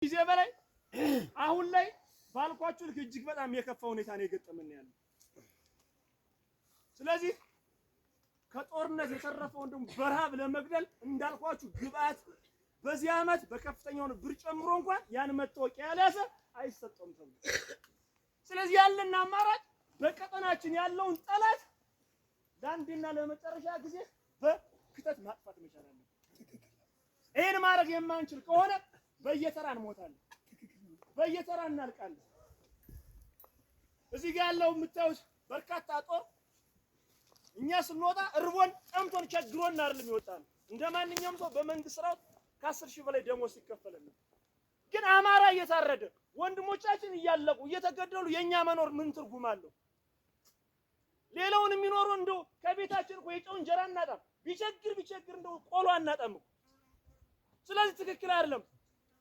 ጊዜ በላይ አሁን ላይ ባልኳችሁ ልክ እጅግ በጣም የከፋ ሁኔታ ነው የገጠመን ያለው። ስለዚህ ከጦርነት የተረፈው እንደውም በረሃብ ለመግደል እንዳልኳችሁ ግብአት በዚህ አመት በከፍተኛው ብር ጨምሮ እንኳን ያን መታወቂያ ያለሰ አይሰጠውም ተብሎ ስለዚህ ያለና አማራጭ በቀጠናችን ያለውን ጠላት ለአንድና ለመጨረሻ ጊዜ በክተት ማጥፋት መቻል አለብን። ይሄን ማድረግ የማንችል ከሆነ በየተራ እንሞታለን፣ በየተራ እናልቃለን። እዚህ ጋር ያለው የምታዩት በርካታ ጦር እኛ ስንወጣ እርቦን ጠምቶን ቸግሮን አይደለም ይወጣል። እንደማንኛውም ሰው በመንግስት ስራው ከ10,000 በላይ ደሞዝ ይከፈላል። ግን አማራ እየታረደ ወንድሞቻችን እያለቁ እየተገደሉ የኛ መኖር ምን ትርጉም አለው? ሌላውን የሚኖሩ እንደው ከቤታችን እኮ የጨው እንጀራ እናጣም፣ ቢቸግር እንደው ቆሎ አናጣም። ስለዚህ ትክክል አይደለም።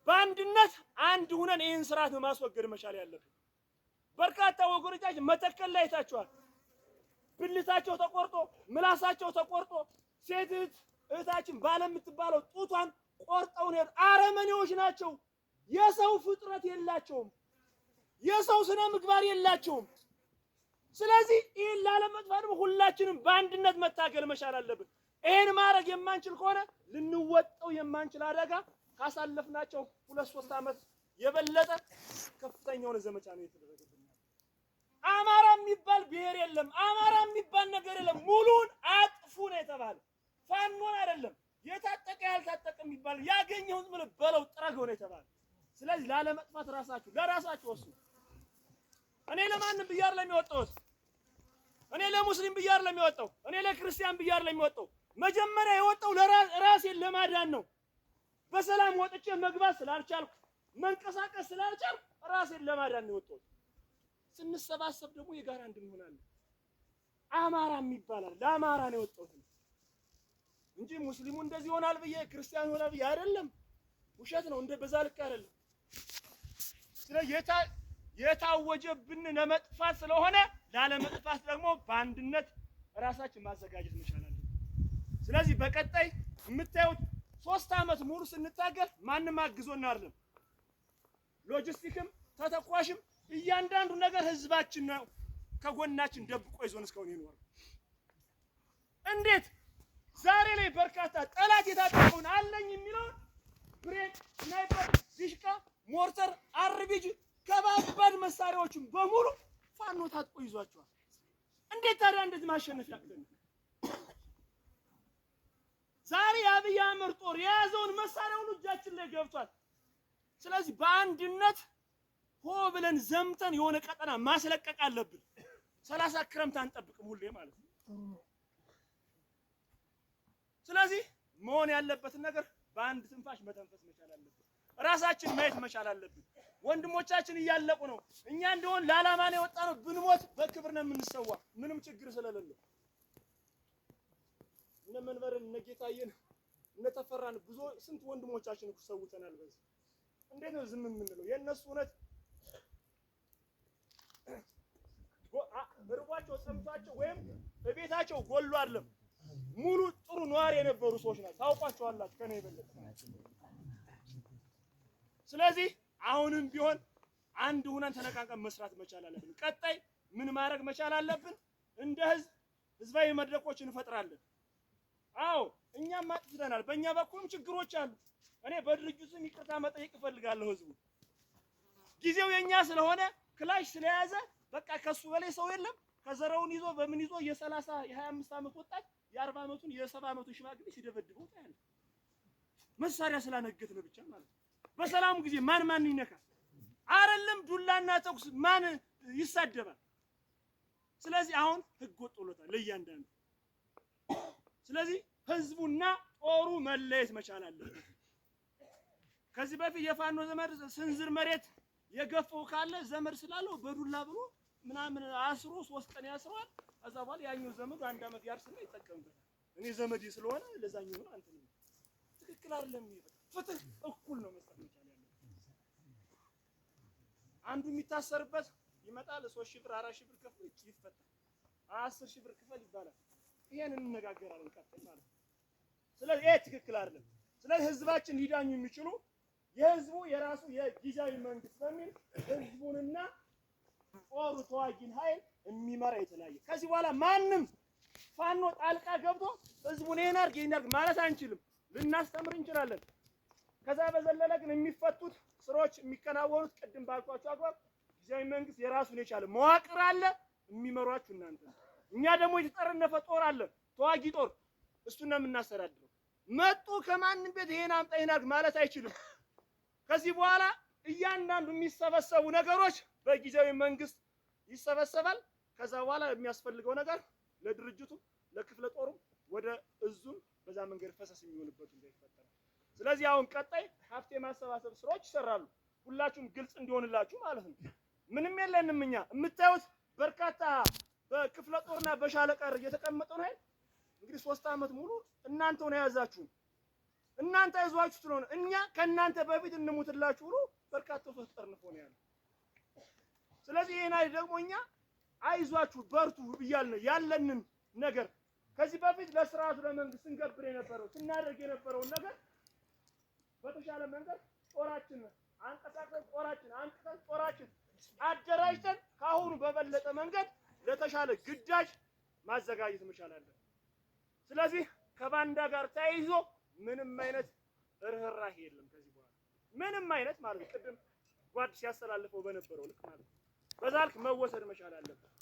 በአንድነት አንድ ሆነን ይህን ስርዓት ማስወገድ መቻል ያለብን። በርካታ ወገኖቻችን መተከል ላይ ታችኋል። ብልታቸው ተቆርጦ ምላሳቸው ተቆርጦ ሴት እህታችን ባለ የምትባለው ጡቷን ቆርጠው ነው። አረመኔዎች ናቸው። የሰው ፍጥረት የላቸውም። የሰው ስነ ምግባር የላቸውም። ስለዚህ ይሄን ላለመጥፋት ሁላችንም በአንድነት መታገል መቻል አለብን። ይሄን ማድረግ የማንችል ከሆነ ልንወጣው የማንችል አደጋ ካሳለፍናቸው 2-3 አመት የበለጠ ከፍተኛውን ዘመቻ ነው የተደረገው። አማራ የሚባል ብሔር የለም፣ አማራ የሚባል ነገር የለም። ሙሉን አጥፉ ነው የተባለ። ፋኖን አይደለም የታጠቀ ያልታጠቀ የሚባል ያገኘውን ምን በለው ጥረገው ነው የተባለ። ስለዚህ ላለመጥፋት ለራሳችሁ ወስኑ። እኔ ለማንም ብያር ለሚወጣው እኔ ለሙስሊም ብያር ለሚወጣው እኔ ለክርስቲያን ብያር ለሚወጣው መጀመሪያ የወጣው ለራሴን ለማዳን ነው። በሰላም ወጥቼ መግባት ስላልቻልኩ መንቀሳቀስ ስላልቻልኩ ራሴን ለማዳን ነው የወጣው። ስንሰባሰብ ደግሞ የጋራ እንድንሆናለን። አማራ የሚባላል ለአማራ ነው የወጣው እንጂ ሙስሊሙ እንደዚህ ሆናል ብዬ ክርስቲያን ሆናል ብዬ አይደለም። ውሸት ነው። እንደ በዛ ልክ አይደለም። ስለዚህ የታወጀብን ለመጥፋት ስለሆነ ላለመጥፋት ደግሞ በአንድነት ራሳችን ማዘጋጀት መቻል አለብን። ስለዚህ በቀጣይ የምታዩት 3 አመት ሙሉ ስንታገል ማንም አግዞን አይደለም። ሎጂስቲክም ተተኳሽም እያንዳንዱ ነገር ህዝባችን ነው ከጎናችን ደብቆ ይዞን እስካሁን ይኖር። እንዴት ዛሬ ላይ በርካታ ጠላት የታጠቀውን አለኝ የሚለው ብሬን፣ ስናይፐር፣ ዲሽቃ፣ ሞርተር፣ አርቢጂ ከባባድ መሳሪያዎችን በሙሉ ፋኖ ታጥቆ ይዟቸዋል። እንዴት ታዲያ እንደዚህ ማሸነፍ ያቅተን? ዛሬ አብይ አህመድ ጦር የያዘውን መሳሪያውን እጃችን ላይ ገብቷል። ስለዚህ በአንድነት ሆ ብለን ዘምተን የሆነ ቀጠና ማስለቀቅ አለብን። 30 ክረምት አንጠብቅም ሁሌ ማለት ነው። ስለዚህ መሆን ያለበትን ነገር በአንድ ትንፋሽ መተንፈስ መቻል አለብን። ራሳችን ማየት መቻል አለብን። ወንድሞቻችን እያለቁ ነው። እኛ እንደሆን ለዓላማ ነው የወጣነው። ብንሞት በክብር ነው የምንሰዋ፣ ምንም ችግር ስለሌለ። እነ መንበርን እነ ጌታዬን እነ ተፈራን ብዙ ስንት ወንድሞቻችን እኮ ሰውተናል። በዚህ እንዴት ነው ዝም የምንለው? የእነሱ እውነት እርቧቸው ሰምቷቸው ወይም በቤታቸው ጎሎ አይደለም፣ ሙሉ ጥሩ ኗሪ የነበሩ ሰዎች ናቸው። ታውቋቸዋላችሁ ከኔ የበለጠ። ስለዚህ አሁንም ቢሆን አንድ ሆነን ተነቃቀን መስራት መቻል አለብን። ቀጣይ ምን ማድረግ መቻል አለብን? እንደ ህዝባዊ መድረኮች እንፈጥራለን። አዎ እኛም ማጥፍተናል። በእኛ በኩልም ችግሮች አሉ። እኔ በድርጅቱም ይቅርታ መጠየቅ እፈልጋለሁ። ህዝቡ ጊዜው የኛ ስለሆነ ክላሽ ስለያዘ በቃ ከሱ በላይ ሰው የለም። ከዘራውን ይዞ በምን ይዞ የ30 የ25 አመት ወጣት የ40 አመቱን የ70 አመቱን ሽማግሌ ሲደበድበው ታያለ። መሳሪያ ስላነገትን ብቻ ማለት ነው። በሰላሙ ጊዜ ማን ይነካል? አይደለም ዱላና ተኩስ ማን ይሳደባል? ስለዚህ አሁን ህግ ወጥቶለታል ለእያንዳንዱ። ስለዚህ ህዝቡና ጦሩ መለየት መቻል አለበት። ከዚህ በፊት የፋኖ ዘመድ ስንዝር መሬት የገፈው ካለ ዘመድ ስላለው በዱላ ብሎ ምናምን አስሮ 3 ቀን ያስሯል። ከዛ በኋላ ያኛው ዘመዱ 1 አመት ያርስና ይጠቀምበታል። እኔ ዘመዴ ስለሆነ ለዛኛው ነው አንተ ነው። ትክክል አይደለም። ፍትህ እኩል ነው መስጠት መቻል ያለበት። አንዱ የሚታሰርበት ይመጣል 3,000 ብር 4,000 ብር ከፍሎ ይፈታል። 10,000 ብር ክፈል ይባላል። ይሄን እንነጋገራለን ቀጥታ ማለት ነው። ስለዚህ ይሄ ትክክል አይደለም። ስለዚህ ህዝባችን ሊዳኙ የሚችሉ የህዝቡ የራሱ የጊዜያዊ መንግስት በሚል ህዝቡንና ጦሩ ተዋጊን ኃይል የሚመራ የተለያየ። ከዚህ በኋላ ማንም ፋኖ ጣልቃ ገብቶ ህዝቡን ይሄን አድርግ ማለት አንችልም። ልናስተምር እንችላለን። ከዛ በዘለለ ግን የሚፈቱት ስራዎች የሚከናወኑት ቅድም ባልኳቸው አግባብ ጊዜያዊ መንግስት የራሱን የቻለ መዋቅር አለ፣ የሚመሯችሁ እናንተ። እኛ ደግሞ የተጠረነፈ ጦር አለ፣ ተዋጊ ጦር፣ እሱን ነው የምናስተዳድረው። መጡ ከማንም ቤት ይሄን አምጣ ይሄን አድርግ ማለት አይችልም። ከዚህ በኋላ እያንዳንዱ የሚሰበሰቡ ነገሮች በጊዜያዊ መንግስት ይሰበሰባል። ከዛ በኋላ የሚያስፈልገው ነገር ለድርጅቱ ለክፍለ ጦሩ ወደ እዙም በዛ መንገድ ፈሰስ የሚሆንበት እንዳይፈጠር። ስለዚህ አሁን ቀጣይ ሀብት የማሰባሰብ ስራዎች ይሰራሉ። ሁላችሁም ግልጽ እንዲሆንላችሁ ማለት ነው። ምንም የለንም እኛ የምታዩት በርካታ በክፍለ ጦርና በሻለቃ እየተቀመጠው ነው። እንግዲህ 3 ዓመት ሙሉ እናንተው ነው ያዛችሁ። እናንተ አይዟችሁ ስለሆነ እኛ ከእናንተ በፊት እንሙትላችሁ ብሎ በርካታ ሰው ተጠርንፎ ነው ያለው። ስለዚህ ይሄን ደግሞ እኛ አይዟችሁ በርቱ ብያልን ያለንን ነገር ከዚህ በፊት ለስርዓቱ ለመንግስት እንገብር የነበረው ስናደርግ የነበረውን ነገር በተሻለ መንገድ ጦራችን አንቀሳቅሰን ጦራችን አደራጅተን ካሁኑ በበለጠ መንገድ ለተሻለ ግዳጅ ማዘጋጀት መቻል አለን። ስለዚህ ከባንዳ ጋር ተያይዞ ምንም አይነት ርህራሄ የለም። ከዚህ በኋላ ምንም አይነት ማለት ቅድም ጓድ ሲያስተላልፈው በነበረው ልክ ማለት በዛ ልክ መወሰድ መቻል አለበት።